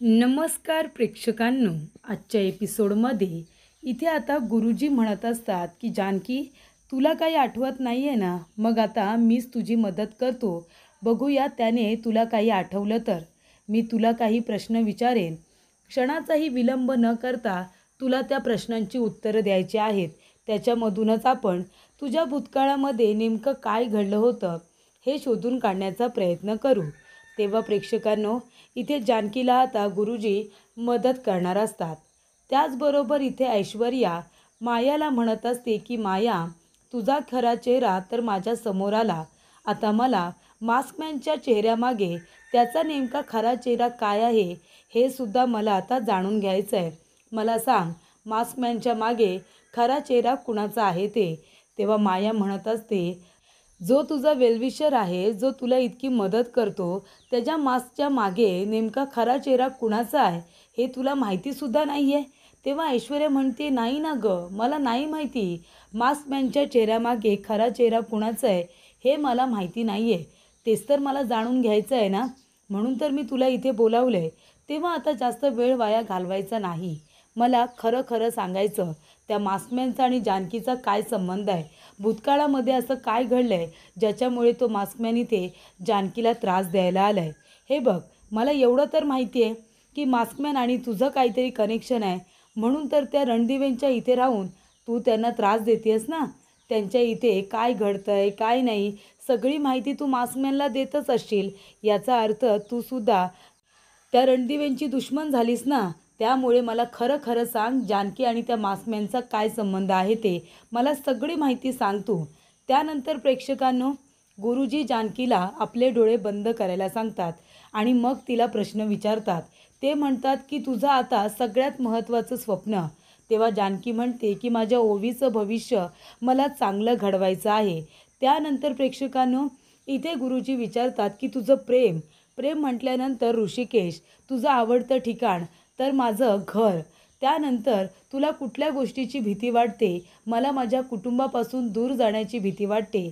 नमस्कार प्रेक्षकांनो, आजच्या एपिसोडमध्ये इथे आता गुरुजी म्हणत असतात की जानकी, तुला काही आठवत नाही आहे ना? मग आता मीच तुझी मदत करतो. बघूया त्याने तुला काही आठवलं तर. मी तुला काही प्रश्न विचारेन. क्षणाचाही विलंब न करता तुला त्या प्रश्नांची उत्तरं द्यायची आहेत. त्याच्यामधूनच आपण तुझ्या भूतकाळामध्ये नेमकं काय घडलं होतं हे शोधून काढण्याचा प्रयत्न करू. तेव्हा प्रेक्षकांनो, इथे जानकीला आता गुरुजी मदत करणार असतात. त्याचबरोबर इथे ऐश्वर्या मायाला म्हणत असते की माया, तुझा खरा चेहरा तर माझ्या समोर आला. आता मला मास्कमॅनच्या चेहऱ्यामागे त्याचा नेमका खरा चेहरा काय आहे हे सुद्धा मला आता जाणून घ्यायचं आहे. मला सांग, मास्कमॅनच्या मागे खरा चेहरा कुणाचा आहे ते. तेव्हा माया म्हणत असते, जो तुझा वेलविशर आहे, जो तुला इतकी मदत करतो, त्याच्या मास्कच्या मागे नेमका खरा चेहरा कुणाचा आहे हे तुला माहितीसुद्धा नाही आहे. तेव्हा ऐश्वर्या म्हणते, नाही ना गं, मला नाही माहिती. मास्कमॅनच्या चेहऱ्यामागे खरा चेहरा कुणाचा आहे हे मला माहिती नाही आहे. तेच तर मला जाणून घ्यायचं आहे ना, म्हणून तर मी तुला इथे बोलावलं आहे. तेव्हा आता जास्त वेळ वाया घालवायचा नाही. मला खरं खरं सांगायचं, त्या मास्कमॅनचा आणि जानकीचा काय संबंध आहे? भूतकाळामध्ये असं काय घडलं आहे ज्याच्यामुळे तो मास्कमॅन इथे जानकीला त्रास द्यायला आला आहे? हे बघ, मला एवढं तर माहिती आहे की मास्कमॅन आणि तुझं काहीतरी कनेक्शन आहे, म्हणून तर त्या रणदिवेंच्या इथे राहून तू त्यांना त्रास देतेस ना. त्यांच्या इथे काय घडतं आहे काय नाही सगळी माहिती तू मास्कमॅनला देतच असशील. याचा अर्थ तू सुद्धा त्या रणदिवेंची दुश्मन झालीस ना. त्यामुळे मला खरं खरं सांग, जानकी आणि त्या मास्कमॅनचा काय संबंध आहे ते मला सगळी माहिती सांग तू. त्यानंतर प्रेक्षकांनो, गुरुजी जानकीला आपले डोळे बंद करायला सांगतात आणि मग तिला प्रश्न विचारतात. ते म्हणतात की तुझं आता सगळ्यात महत्त्वाचं स्वप्न. तेव्हा जानकी म्हणते की माझ्या ओवीचं भविष्य मला चांगलं घडवायचं आहे. त्यानंतर प्रेक्षकांनो, इथे गुरुजी विचारतात की तुझं प्रेम. प्रेम म्हटल्यानंतर ऋषिकेश, तुझं आवडतं ठिकाण तर माझं घर. त्यानंतर तुला कुठल्या गोष्टीची भीती वाटते? मला माझ्या कुटुंबापासून दूर जाण्याची भीती वाटते.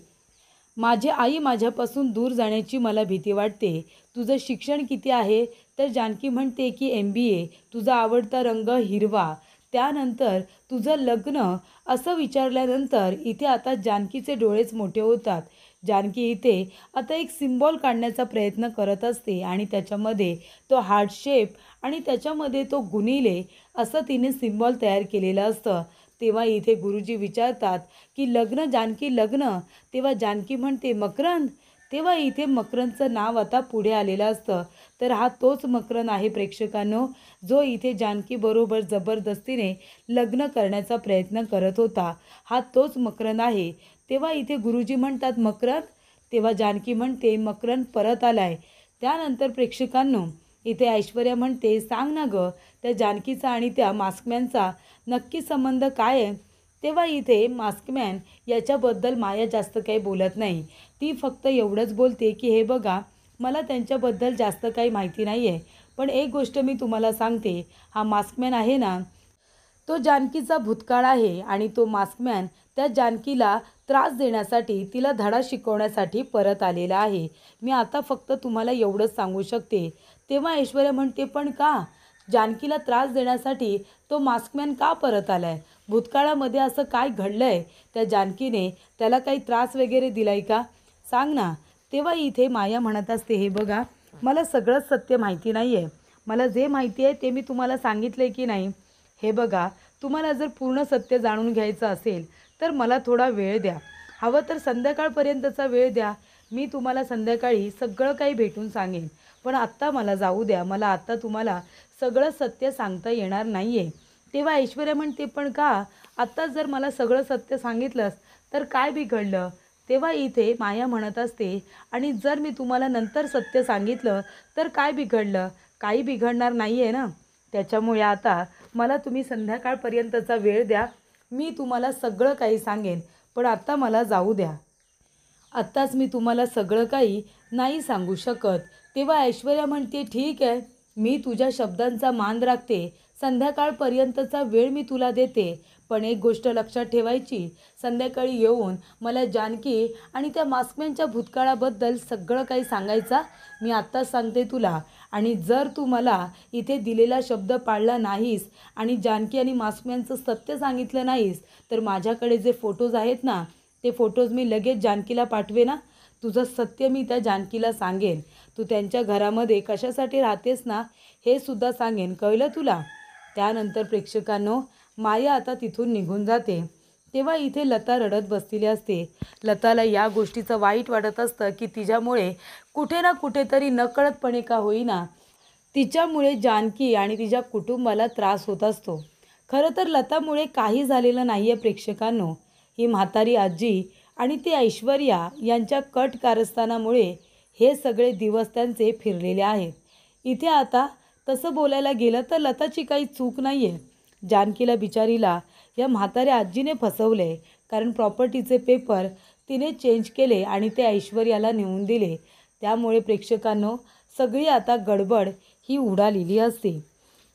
माझी आई माझ्यापासून दूर जाण्याची मला भीती वाटते. तुझं शिक्षण किती आहे? तर जानकी म्हणते की MBA. तुझा आवडता रंग हिरवा. त्यानंतर तुझं लग्न असं विचारल्यानंतर इथे आता जानकीचे डोळेच मोठे होतात. जानकी इथे आता एक सिम्बॉल काढण्याचा प्रयत्न करत असते आणि त्याच्यामध्ये तो हार्ट शेप आणि त्याच्यामध्ये तो गुणिले असं तिने सिम्बॉल तयार केलेलं असतं. तेव्हा इथे गुरुजी विचारतात की लग्न जानकी, लग्न? तेव्हा जानकी म्हणते मकरंद. तेव्हा इथे मकरंदचं नाव आता पुढे आलेलं असतं. तर हा तोच मकरंद आहे प्रेक्षकांनो, जो इथे जानकीबरोबर जबरदस्तीने लग्न करण्याचा प्रयत्न करत होता. हा तोच मकरंद आहे. तेव्हा इथे गुरुजी म्हणतात मकरंद. तेव्हा जानकी म्हणते मकरंद परत आलाय. त्यानंतर प्रेक्षकांनो, इथे ऐश्वर्या म्हणते, सांग ना गं, त्या जानकीचा आणि त्या मास्कमॅनचा नक्की संबंध काय आहे? तेव्हा इथे मास्कमॅन याच्याबद्दल माया जास्त काही बोलत नाही. ती फक्त एवढंच बोलते की हे बघा, मला त्यांच्याबद्दल जास्त काही माहिती नाही आहे, पण एक गोष्ट मी तुम्हाला सांगते, हा मास्कमॅन आहे ना, तो जानकीचा भूतकाळ आहे आणि तो मास्कमॅन त्या जानकीला त्रास देण्यासाठी, तिला धडा शिकवण्यासाठी परत आलेला आहे. मी आता फक्त तुम्हाला एवढंच सांगू शकते. तेव्हा ऐश्वर्या म्हणते, पण का? जानकीला त्रास देण्यासाठी तो मास्कमॅन का परत आलाय? भूतकाळामध्ये असं काय घडलंय? त्या जानकीने त्याला काही त्रास वगैरे दिलाय का? सांग ना. तेव्हा इथे माया म्हणत असते, हे बघा, मला सगळंच सत्य माहिती नाही आहे. मला जे माहिती आहे ते मी तुम्हाला सांगितलं आहे की नाही. हे बघा, तुम्हाला जर पूर्ण सत्य जाणून घ्यायचं असेल तर मला थोडा वेळ द्या. हवं तर संध्याकाळपर्यंतचा वेळ द्या. मी तुम्हाला संध्याकाळी सगळं काही भेटून सांगेन. पण आत्ता मला जाऊ द्या. मला आत्ता तुम्हाला सगळं सत्य सांगता येणार नाही आहे. तेव्हा ऐश्वर्या म्हणते, पण का? आत्ता जर मला सगळं सत्य सांगितलंस तर काय बिघडलं? तेव्हा इथे माया म्हणत असते, आणि जर मी तुम्हाला नंतर सत्य सांगितलं तर काय बिघडलं? काही बिघडणार नाही आहे ना. त्याच्यामुळे आता मला तुम्ही संध्याकाळपर्यंतचा वेळ द्या. मी तुम्हाला सगळं काही सांगेन, पण आत्ता मला जाऊ द्या. आत्ताच मी तुम्हाला सगळं काही नाही सांगू शकत. तेव्हा ऐश्वर्या म्हणते, ठीक आहे, मी तुझ्या शब्दांचा मान राखते. संध्याकाळपर्यंतचा वेळ मी तुला देते, पण एक गोष्ट लक्षात ठेवायची, संध्याकाळी येऊन मला जानकी आणि त्या मास्कमॅनच्या भूतकाळाबद्दल सगळं काही सांगायचा. मी आत्ताच सांगते तुला. आणि जर तू मला इथे दिलेला शब्द पाळला नाहीस आणि जानकी आणि मास्कमॅनचं सत्य सांगितलं नाहीस, तर माझ्याकडे जे फोटोज आहेत ना, ते फोटोज मी लगेच जानकीला पाठवे ना. तुझं सत्य मी त्या जानकीला सांगेन. तू त्यांच्या घरामध्ये कशासाठी राहतेस ना, हे सुद्धा सांगेन. कळलं तुला? त्यानंतर प्रेक्षकांनो, माया आता तिथून निघून जाते. तेव्हा इथे लता रडत बसलेली असते. लताला या गोष्टीचं वाईट वाटत असतं की तिच्यामुळे कुठे ना कुठेतरी नकळतपणे का होईना तिच्यामुळे जानकी आणि तिच्या कुटुंबाला त्रास होत असतो. खरं तर लतामुळे काही झालेलं नाही आहे प्रेक्षकांनो. ही म्हातारी आजी आणि ती ऐश्वर्या यांच्या कट कारस्थानामुळे हे सगळे दिवस त्यांचे फिरलेले आहेत. इथे आता तसं बोलायला गेलं तर लताची काही चूक नाही आहे. जानकीला बिचारीला या म्हाताऱ्या आजीने फसवले, कारण प्रॉपर्टीचे पेपर तिने चेंज केले आणि ते ऐश्वर्याला नेऊन दिले. त्यामुळे प्रेक्षकांनो, सगळी आता गडबड ही उडालेली असते.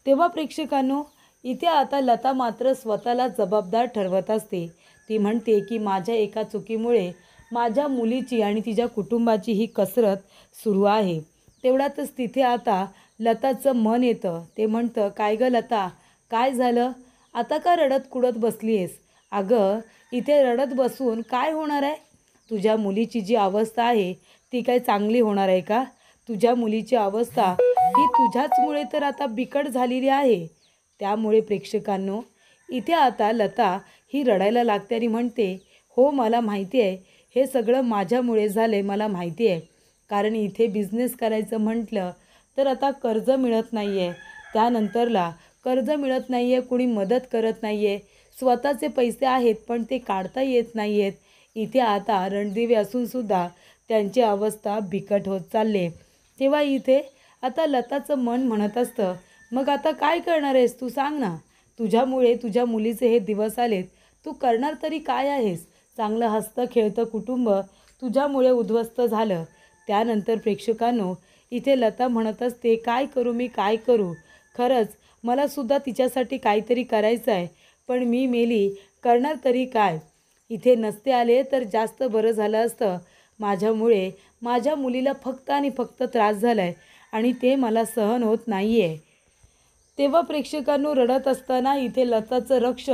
तेव्हा प्रेक्षकांनो, इथे आता लता मात्र स्वतःला जबाबदार ठरवत असते. ती म्हणते की माझ्या एका चुकीमुळे माझ्या मुलीची आणि तिच्या कुटुंबाची ही कसरत सुरू आहे. तेवढ्यातच तिथे आता लताचं मन येतं. ते म्हणतं, काय गं लता, काय झालं? आता का रडत कुडत बसली आहेस? अगं, इथे रडत बसून काय होणार आहे? तुझ्या मुलीची जी अवस्था आहे ती काय चांगली होणार आहे का? तुझ्या मुलीची अवस्था ही तुझ्याचमुळे तर आता बिकट झालेली आहे. त्यामुळे प्रेक्षकांनो, इथे आता लता ही रडायला लागते आणि म्हणते, हो मला माहिती आहे, हे सगळं माझ्यामुळे झालं, मला माहिती आहे. कारण इथे बिझनेस करायचं म्हटलं तर आता कर्ज मिळत नाही आहे. त्यानंतरला कर्ज मिळत नाही आहे, कुणी मदत करत नाही आहे. स्वतःचे पैसे आहेत पण ते काढता येत नाही आहेत. इथे आता रणदिवे असूनसुद्धा त्यांची अवस्था बिकट होत चालले. तेव्हा इथे आता लताचं मन म्हणत असतं, मग आता काय करणार आहेस तू, सांग ना. तुझ्यामुळे तुझ्या मुलीचे हे दिवस आलेत, तू करणार तरी काय आहेस? चांगलं हसतं खेळतं कुटुंब तुझ्यामुळे उद्ध्वस्त झालं. त्यानंतर प्रेक्षकांनो, इथे लता म्हणत असते, काय करू मी, काय करू? खरंच मलासुद्धा तिच्यासाठी काहीतरी करायचं आहे, पण मी मेली, करणार तरी काय? इथे नसते आले तर जास्त बरं झालं असतं. माझ्यामुळे माझ्या मुलीला फक्त आणि फक्त त्रास झाला आहे आणि ते मला सहन होत नाही आहे. तेव्हा प्रेक्षकांनो, रडत असताना इथे लताचं लक्ष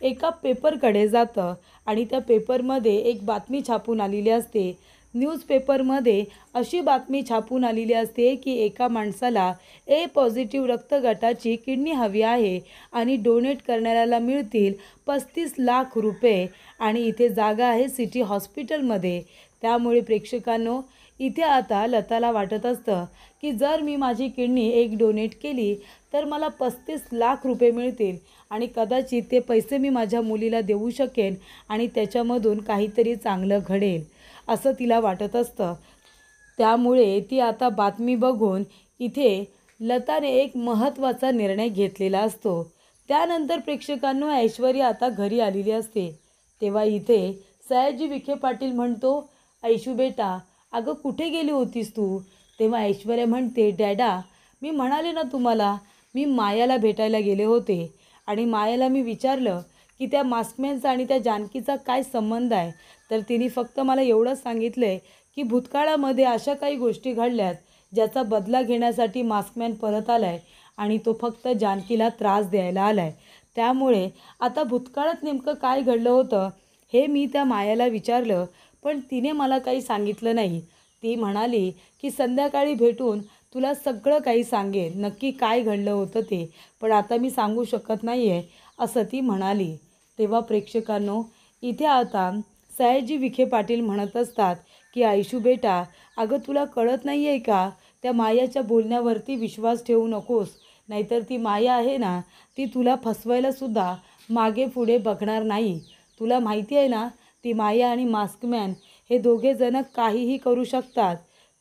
एका पेपरकडे जातं आणि त्या पेपरमध्ये एक बातमी छापून आलेली असते. न्यूजपेपरमध्ये अशी बातमी छापून आलेली असते की एका माणसाला ए पॉझिटिव्ह रक्तगटाची किडनी हवी आहे आणि डोनेट करणाऱ्याला मिळतील 35 लाख रुपये आणि इथे जागा आहे सिटी हॉस्पिटलमध्ये. त्यामुळे प्रेक्षकांनो, इथे आता लताला वाटत असतं की जर मी माझी किडनी एक डोनेट केली तर मला 35 लाख रुपये मिळतील आणि कदाचित ते पैसे मी माझ्या मुलीला देऊ शकेन आणि त्याच्यामधून काहीतरी चांगलं घडेल, असं तिला वाटत असतं. त्यामुळे ती आता बातमी बघून इथे लताने एक महत्त्वाचा निर्णय घेतलेला असतो. त्यानंतर प्रेक्षकांनो, ऐश्वर्या आता घरी आलेली असते. तेव्हा इथे सयाजी विखे पाटील म्हणतो, ऐशू बेटा, अगं कुठे गेली होतीस तू? तेव्हा ऐश्वर्या म्हणते, डॅडा, मी म्हणाले ना तुम्हाला, मी मायाला भेटायला गेले होते आणि मायाला मी विचारलं की त्या मास्कमॅनचा आणि त्या जानकीचा काय संबंध आहे. तर तिने फक्त मला एवढंच सांगितलं आहे की भूतकाळामध्ये अशा काही गोष्टी घडल्यात ज्याचा बदला घेण्यासाठी मास्कमॅन परत आला आहे आणि तो फक्त जानकीला त्रास द्यायला आला आहे. त्यामुळे आता भूतकाळात नेमकं काय घडलं होतं हे मी त्या मायाला विचारलं, पण तिने मला काही सांगितलं नाही. ती म्हणाली की संध्याकाळी भेटून तुला सगळं काही सांगेन, नक्की काय घडलं होतं ते, पण आता मी सांगू शकत नाही आहे, असं ती म्हणाली. तेव्हा प्रेक्षकांनो, इथे आता सयाजी विखे पाटील म्हणत असतात की आयशू बेटा, अगं तुला कळत नाही आहे का, त्या मायाच्या बोलण्यावरती विश्वास ठेवू नकोस, नाहीतर ती माया आहे ना, ती तुला फसवायलासुद्धा मागे पुढे बघणार नाही. तुला माहिती आहे ना, ती माया आणि मास्कमॅन हे दोघेजणं काहीही करू शकतात.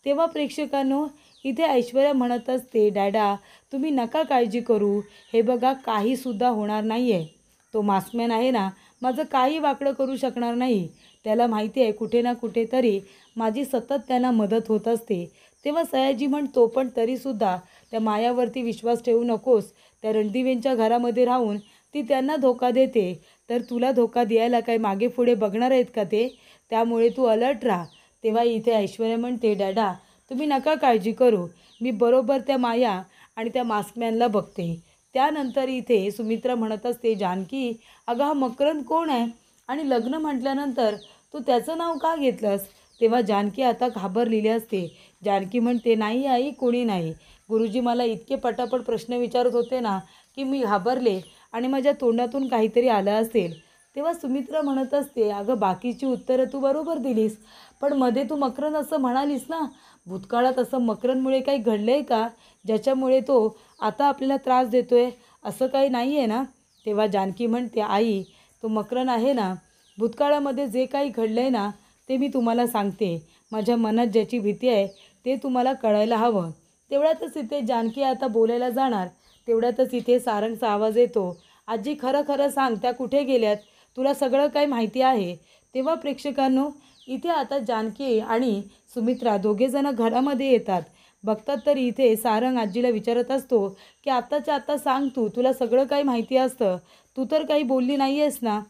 तेव्हा प्रेक्षकांनो, इथे ऐश्वर्या म्हणत असते, डॅडा तुम्ही नका काळजी करू, हे बघा काहीसुद्धा होणार नाही आहे. तो मास्कमॅन आहे ना, माझं काही वाकडं करू शकणार नाही. त्याला माहिती आहे कुठे ना कुठेतरी माझी सतत त्यांना मदत होत असते. तेव्हा सयाजी म्हणतो, पण तरीसुद्धा त्या मायावरती विश्वास ठेवू नकोस. त्या रणदिवेंच्या घरामध्ये राहून ती त्यांना धोका देते. तर तुला धोका द्यायला काय मागे पुढे बघणार आहेत का ते? त्यामुळे तू अलर्ट राहा. तेव्हा इथे ऐश्वर्या म्हणते, डॅडा तुम्ही नका काळजी करू, मी बरोबर त्या माया आणि त्या मास्कमॅनला बघते. त्यानंतर इथे सुमित्रा म्हणत असते, जानकी अगं हा मकरंद कोण आहे आणि लग्न म्हटल्यानंतर तू त्याचं नाव का घेतलंस? तेव्हा जानकी आता घाबरलेली असते. जानकी म्हणते, नाही आई कोणी नाही, गुरुजी मला इतके पटापट प्रश्न विचारत होते ना की मी घाबरले आणि माझ्या तोंडातून काहीतरी आलं असेल. तेव्हा सुमित्रा म्हणत असते, अगं बाकीची उत्तरं तू बरोबर दिलीस, पण मध्ये तू मकरंद असं म्हणालीस ना, भूतकाळात असं मकरंदमुळे काही घडलं आहे का ज्याच्यामुळे तो आता आपल्याला त्रास देतो आहे? असं काही नाही आहे ना? तेव्हा जानकी म्हणते, आई तो मकरंद आहे ना, भूतकाळामध्ये जे काही घडलं आहे ना ते मी तुम्हाला सांगते. माझ्या मनात ज्याची भीती आहे ते तुम्हाला कळायला हवं. तेवढ्यातच इथे जानकी आता बोलायला जाणार, तेवढ्यातच इथे सारंगचा आवाज येतो, आजी खरं खरं सांग त्या कुठे गेल्यात? तुला सगळं काही माहिती आहे. तेव्हा प्रेक्षकांनो इथे आता जानकी आणि सुमित्रा दोघेजणं घरामध्ये येतात. बघतात तर इथे सारंग आजीला विचारत असतो की आत्ताच्या आत्ता सांग, तुला सगळं काही माहिती असतं, तू तर काही बोलली नाही आहेस ना?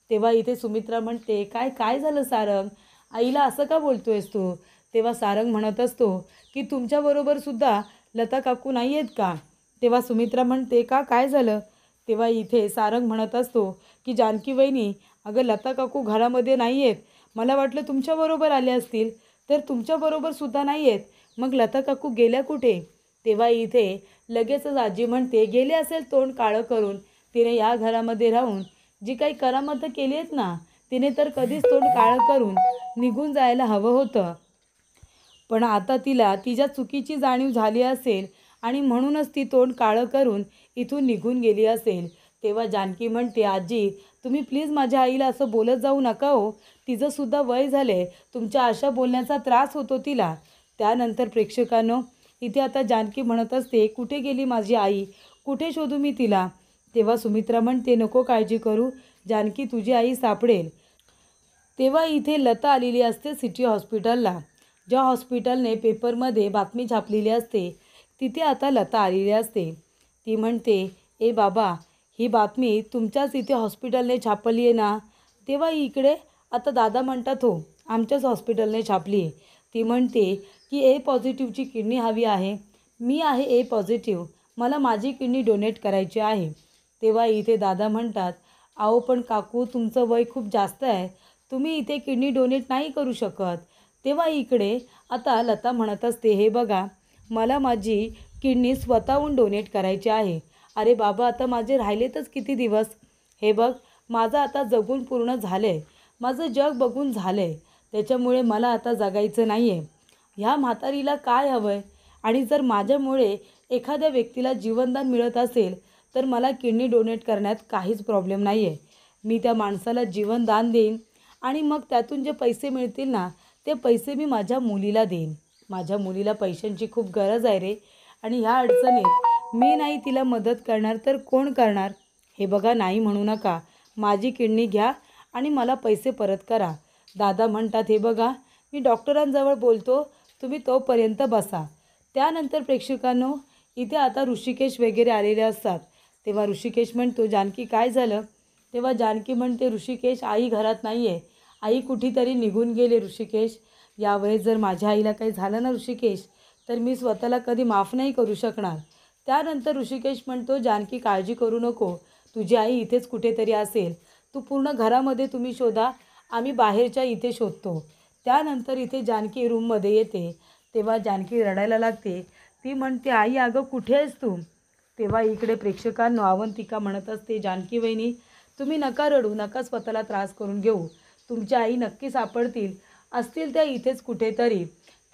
तेव्हा इथे सुमित्रा म्हणते, काय काय झालं सारंग, आईला असं का बोलतोयस तू? तेव्हा सारंग म्हणत असतो की तुमच्याबरोबर सुद्धा लता काकू नाही आहेत का? तेव्हा सुमित्रा म्हणते, का काय झालं? तेव्हा इथे सारंग म्हणत असतो की जानकी वहिनी अगं लता काकू घरामध्ये नाही आहेत, मला वाटलं तुमच्याबरोबर आले असतील, तर तुमच्याबरोबर सुद्धा नाही आहेत, मग लता काकू गेल्या कुठे? तेव्हा इथे लगेचच आजी म्हणते, गेले असेल तोंड काळं करून, तिने या घरामध्ये राहून जी काही करामतं केली आहेत ना, तिने तर कधीच तोंड काळं करून निघून जायला हवं होतं. पण आता तिला तिच्या चुकीची जाणीव झाली असेल आणि म्हणूनच ती तोंड काळं करून इथून निघून गेली असेल. तेव्हा जानकी म्हणते, आजी तुम्ही प्लीज माझ्या आईला असं बोलत जाऊ नका हो, तिचंसुद्धा वय झाले, तुमच्या अशा बोलण्याचा त्रास होतो तिला. त्यानंतर प्रेक्षकांनो इथे आता जानकी म्हणत असते, कुठे गेली माझी आई, कुठे शोधू मी तिला? तेव्हा सुमित्रा म्हणते, नको काळजी करू जानकी, तुझी आई सापडेल. तेव्हा इथे लता आलेली असते सिटी हॉस्पिटलला. ज्या हॉस्पिटलने पेपरमध्ये बातमी छापलेली असते तिथे आता लता आलेली असते. ती म्हणते, ए बाबा ही बातमी तुमच्याच इथे हॉस्पिटलने छापली आहे ना? तेव्हा इकडे आता दादा म्हणतात, हो आमच्याच हॉस्पिटलने छापली आहे. ती म्हणते की ए पॉझिटिव्हची किडनी हवी आहे. मी आहे ए पॉझिटिव्ह, मला माझी किडनी डोनेट करायची आहे. तेव्हा इथे दादा म्हणतात, अहो पण काकू तुमचं वय खूप जास्त आहे, तुम्ही इथे किडनी डोनेट नाही करू शकत. तेव्हा इकडे आता लता म्हणत असते, हे बघा मला माझी किडनी स्वतःहून डोनेट करायची आहे. अरे बाबा आता माझे राहिलेतच किती दिवस, हे बघ माझं आता जगून पूर्ण झालं आहे, माझं जग बघून झालं आहे, त्याच्यामुळे मला आता जगायचं नाही आहे. ह्या म्हातारीला काय हवं आहे? आणि जर माझ्यामुळे एखाद्या व्यक्तीला जीवनदान मिळत असेल तर मला किडनी डोनेट करण्यात काहीच प्रॉब्लेम नाही आहे. मी त्या माणसाला जीवनदान देईन आणि मग त्यातून जे पैसे मिळतील ना ते पैसे मी माझ्या मुलीला देईन. माझ्या मुलीला पैशांची खूप गरज आहे रे, आणि ह्या अडचणीत मी नाही तिला मदत करणार तर कोण करणार? हे बघा नाही म्हणू नका, माझी किडनी घ्या आणि मला पैसे परत करा. दादा म्हणतात, हे बघा मी डॉक्टरांजवळ बोलतो, तुम्ही तोपर्यंत बसा. त्यानंतर प्रेक्षकांनो इथे आता ऋषिकेश वगैरे आलेले असतात. तेव्हा ऋषिकेश म्हणतो, जानकी काय झालं? तेव्हा जानकी म्हणते, ऋषिकेश आई घरात नाही आहे, आई कुठेतरी निघून गेले ऋषिकेश. यावेळेस जर माझ्या आईला काही झालं ना ऋषिकेश तर मी स्वतःला कधी माफ नाही करू शकणार. त्यानंतर ऋषिकेश म्हणतो, जानकी काळजी करू नको, तुझी आई इथेच कुठेतरी असेल, तू पूर्ण घरामध्ये तुम्ही शोधा, आम्ही बाहेरच्या इथे शोधतो. त्यानंतर इथे जानकी रूममध्ये येते. तेव्हा जानकी रडायला लागते. ती म्हणते, आई अगं कुठे आहेस तू? तेव्हा इकडे प्रेक्षकांनो अवंतिका म्हणत असते, जानकी वहिनी तुम्ही नका रडू, नका स्वतःला त्रास करून घेऊ, तुमच्या आई नक्की सापडतील, असतील त्या इथेच कुठेतरी.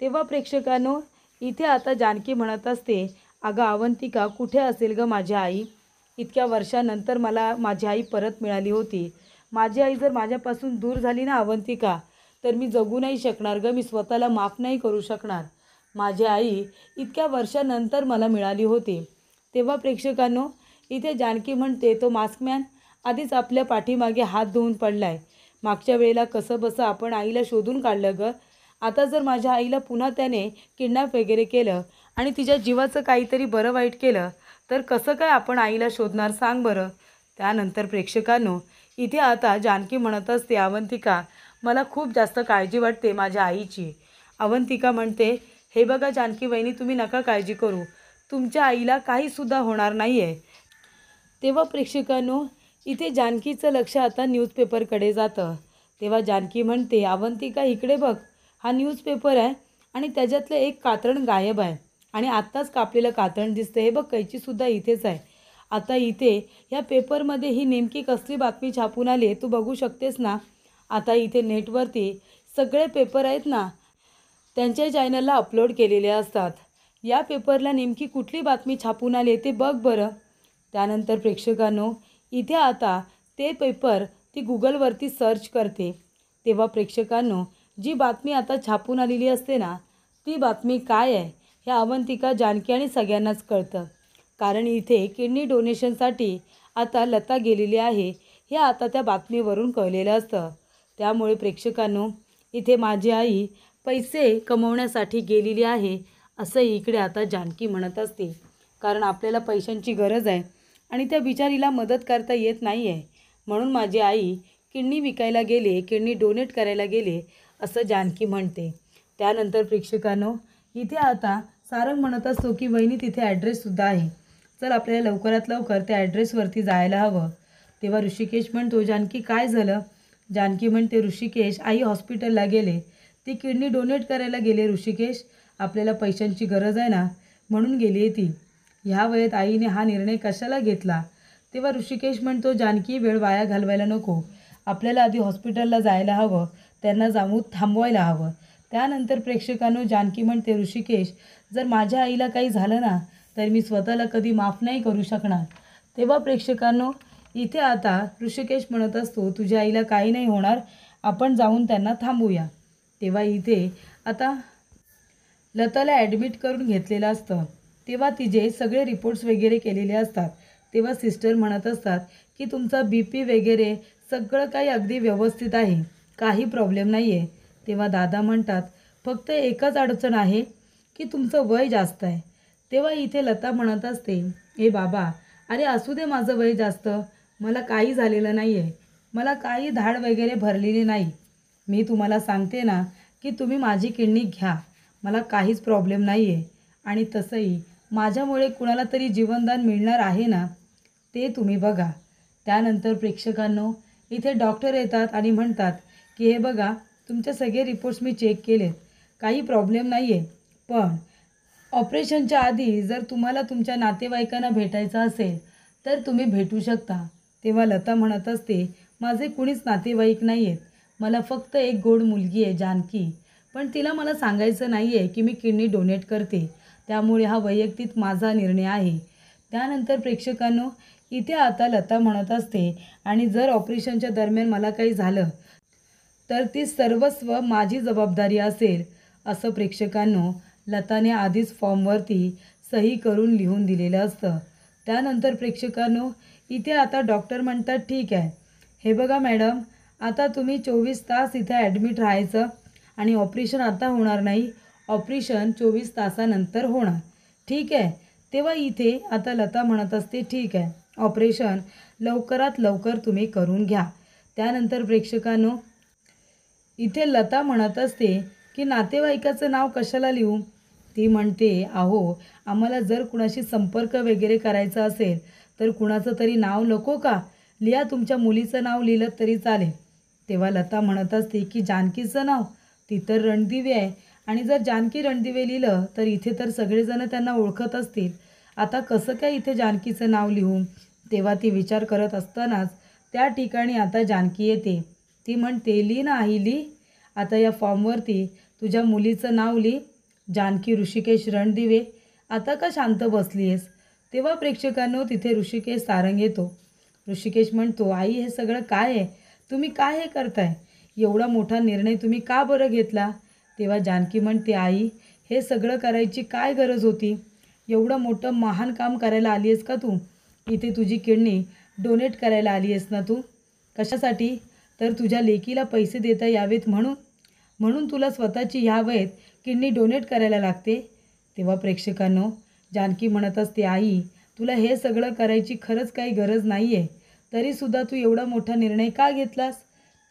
तेव्हा प्रेक्षकांनो इथे आता जानकी म्हणत असते, अगं अवंतिका कुठे असेल गं माझी आई? इतक्या वर्षानंतर मला माझी आई परत मिळाली होती. माझी आई जर माझ्यापासून दूर झाली ना अवंतिका तर मी जगू नाही शकणार गं, मी स्वतःला माफ नाही करू शकणार. माझी आई इतक्या वर्षानंतर मला मिळाली होती. तेव्हा प्रेक्षकांनो इथे जानकी म्हणते, तो मास्कमॅन आधीच आपल्या पाठीमागे हात धुवून पडलाय. मागच्या वेळेला कसं बसं आपण आईला शोधून काढलं गं, आता जर माझ्या आईला पुन्हा त्याने किडनॅप वगैरे केलं आणि तिच्या जीवाचं काहीतरी बरं वाईट केलं तर कसं काय आपण आईला शोधणार सांग बरं? त्यानंतर प्रेक्षकांनो इथे आता जानकी म्हणत असते, अवंतिका मला खूप जास्त काळजी वाटते माझ्या आईची. अवंतिका म्हणते, हे बघा जानकी वहिनी, तुम्ही नका काळजी करू, तुमच्या आईला काहीसुद्धा होणार नाही आहे. तेव्हा प्रेक्षकांनो इथे जानकीचं लक्ष आता न्यूजपेपरकडे जातं. तेव्हा जानकी म्हणते, अवंतिका इकडे बघ, हा न्यूजपेपर आहे आणि त्याच्यातलं एक कात्रण गायब आहे आणि आत्ताच कापलेलं कात्रण दिसतं. हे बघ, कैचीसुद्धा इथेच आहे. आता इथे ह्या पेपरमध्ये ही नेमकी कसली बातमी छापून आली आहे तू बघू शकतेस ना. आता इथे नेटवरती सगळे पेपर आहेत ना, त्यांच्या चॅनलला अपलोड केलेले असतात. या पेपरला नेमकी कुठली बातमी छापून आली ते बघ बरं. त्यानंतर प्रेक्षकांनो इथे आता ते पेपर ती गुगलवरती सर्च करते. तेव्हा प्रेक्षकांनो जी बातमी आता छापून आलेली असते ना, ती बातमी काय आहे ह्या अवंतिका, जानकी आणि सगळ्यांनाच कळतं. कारण इथे किडनी डोनेशनसाठी आता लता गेलेली आहे हे आता त्या बातमीवरून कळलेलं असतं. त्यामुळे प्रेक्षकांनो इथे माझी आई पैसे कमवण्यासाठी गेलेली आहे असं इकडे आता जानकी म्हणत असते. कारण आपल्याला पैशांची गरज आहे आणि त्या बिचारीला मदत करता येत नाही आहे, म्हणून माझी आई किडनी विकायला गेले, किडनी डोनेट करायला गेले असं जानकी म्हणते. त्यानंतर प्रेक्षकांनो इथे आता सारंग म्हणत असतो की वहिनी तिथे ॲड्रेससुद्धा आहे, चल आपल्याला लवकरात लवकर त्या ॲड्रेसवरती जायला हवं. तेव्हा ऋषिकेश म्हणतो, जानकी काय झालं? जानकी म्हणते, ऋषिकेश आई हॉस्पिटलला गेले, ती किडनी डोनेट करायला गेले. ऋषिकेश आपल्याला पैशांची गरज आहे ना, म्हणून गेली आहे ती. ह्या वयात आईने हा निर्णय कशाला घेतला? तेव्हा ऋषिकेश म्हणतो, जानकी वेळ वाया घालवायला नको, आपल्याला आधी हॉस्पिटलला जायला हवं, त्यांना जाऊन थांबवायला हवं. त्यानंतर प्रेक्षकांनो जानकी म्हणते, ऋषिकेश जर माझ्या आईला काही झालं ना तर मी स्वतःला कधी माफ नाही करू शकणार. तेव्हा प्रेक्षकांनो इथे आता ऋषिकेश म्हणत असतो, तुझ्या आईला काही नाही होणार, आपण जाऊन त्यांना थांबूया. तेव्हा इथे आता लताला ॲडमिट करून घेतलेलं असतं. तेव्हा तिचे सगळे रिपोर्ट्स वगैरे केलेले असतात. तेव्हा सिस्टर म्हणत असतात की तुमचा BP वगैरे सगळं काही अगदी व्यवस्थित आहे, काही प्रॉब्लेम नाही आहे. तेव्हा दादा म्हणतात, फक्त एकच अडचण आहे की तुमचं वय जास्त आहे. तेव्हा इथे लता म्हणत असते, ए बाबा, अरे असू दे माझं वय जास्त, मला काही झालेलं नाही आहे, मला काही धाड वगैरे भरलेली नाही. मी तुम्हाला सांगते ना की तुम्ही माझी किडनी घ्या, मला काहीच प्रॉब्लेम नाही आहे. आणि तसंही माझ्यामुळे कुणाला तरी जीवनदान मिळणार आहे ना, ते तुम्ही बघा. त्यानंतर प्रेक्षकांनो इथे डॉक्टर येतात आणि म्हणतात की हे बघा, तुमचे सगळे रिपोर्ट्स मी चेक केलेत, काही प्रॉब्लेम नाही आहे, पण ऑपरेशनच्या आधी जर तुम्हाला तुमच्या नातेवाईकांना भेटायचं असेल तर तुम्ही भेटू शकता. तेव्हा लता म्हणत असते, माझे कुणीच नातेवाईक नाही आहेत, मला फक्त एक गोड मुलगी आहे जानकी, पण तिला मला सांगायचं नाही आहे की मी किडनी डोनेट करते, त्यामुळे हा वैयक्तिक माझा निर्णय आहे. त्यानंतर प्रेक्षकांनो इथे आता लता म्हणत असते, आणि जर ऑपरेशनच्या दरम्यान मला काही झालं तर ती सर्वस्व माझी जबाबदारी असेल असं प्रेक्षकांनो लताने आधीच फॉर्मवरती सही करून लिहून दिलेलं असतं. त्यानंतर प्रेक्षकांनो इथे आता डॉक्टर म्हणतात, ठीक आहे, हे बघा मॅडम, आता तुम्ही 24 तास इथे ॲडमिट राहायचं आणि ऑपरेशन आता होणार नाही, ऑपरेशन 24 तासानंतर होणार, ठीक आहे. तेव्हा इथे आता लता म्हणत असते, ठीक आहे, ऑपरेशन लवकरात लवकर तुम्ही करून घ्या. त्यानंतर प्रेक्षकांनो इथे लता म्हणत असते की नातेवाईकाचं नाव कशाला लिहू? ती म्हणते, अहो आम्हाला जर कुणाशी संपर्क वगैरे करायचा असेल तर कुणाचं तरी नाव नको का? लिहा, तुमच्या मुलीचं नाव लिहिलं तरी चालेल. तेव्हा लता म्हणत असते की जानकीचं नाव, ती तर रणदिवे आहे, आणि जर जानकी रणदिवे लिहिलं तर इथे तर सगळेजण त्यांना ओळखत असतील, आता कसं काय इथे जानकीचं नाव लिहू? तेव्हा ती विचार करत असतानाच त्या ठिकाणी आता जानकी येते. ती म्हणते, लिही ना आई, लिही, आता या फॉर्मवरती तुझ्या मुलीचं नाव लिही, जानकी ऋषिकेश रणदिवे. आता का शांत बसली आहेस? तेव्हा प्रेक्षकांनो तिथे ऋषिकेश सारंग येतो. ऋषिकेश म्हणतो, आई हे सगळं काय आहे? तुम्ही काय हे करताय? एवढा मोठा निर्णय तुम्ही का बरं घेतला? तेव्हा जानकी म्हणते, आई हे सगळं करायची काय गरज होती? एवढं मोठं महान काम करायला आली आहेस का तू? इथे तुझी किडनी डोनेट करायला आली आहेस ना तू? कशासाठी? तर तुझ्या लेकीला पैसे देता यावेत म्हणून तुला स्वतःची ह्या वयात किडनी डोनेट करायला लागते. तेव्हा प्रेक्षकांनो जानकी म्हणत असते, आई तुला हे सगळं करायची खरंच काही गरज नाही आहे, तरीसुद्धा तू एवढा मोठा निर्णय का घेतलास?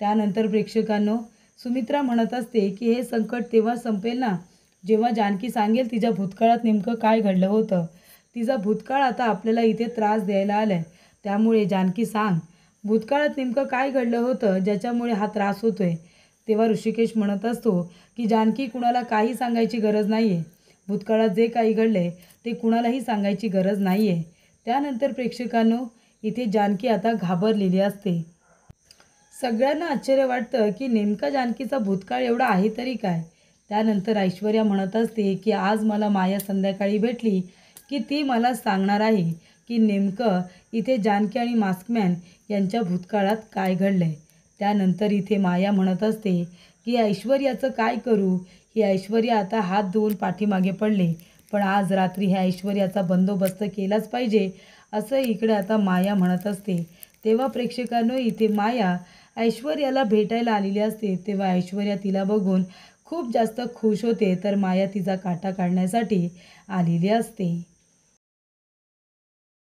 त्यानंतर प्रेक्षकांनो, सुमित्रा म्हणत असते की हे संकट तेव्हा संपेल ना, जेव्हा जानकी सांगेल तिच्या भूतकाळात नेमकं काय घडलं होतं. तिचा भूतकाळ आता आपल्याला इथे त्रास द्यायला आला आहे. त्यामुळे जानकी सांग, भूतकाळात नेमकं काय घडलं होतं ज्याच्यामुळे हा त्रास होतो आहे. तेव्हा ऋषिकेश म्हणत असतो की जानकी, कुणाला काही सांगायची गरज नाही आहे. भूतकाळात जे काही घडले ते कुणालाही सांगायची गरज नाही आहे. त्यानंतर प्रेक्षकांनो, इथे जानकी आता घाबरलेली असते. सगळ्यांना आश्चर्य वाटतं की नेमका जानकीचा भूतकाळ एवढा आहे तरी काय. त्यानंतर ऐश्वर्या म्हणत असते की आज मला माया संध्याकाळी भेटली की ती मला सांगणार आहे की नेमकं इथे जानकी आणि मास्कमॅन यांच्या भूतकाळात काय घडलं आहे. त्यानंतर इथे माया म्हणत असते की ऐश्वर्याचं काय करू. ही ऐश्वर्या आता हात धुवून पाठीमागे पडले, पण आज रात्री ह्या ऐश्वर्याचा बंदोबस्त केलाच पाहिजे, असं इकडे आता माया म्हणत असते. तेव्हा प्रेक्षकांनो, इथे माया ऐश्वर्याला भेटायला आलेली असते. तेव्हा ऐश्वर्या तिला बघून खूप जास्त खुश होते, तर माया तिचा काटा काढण्यासाठी आलेली असते.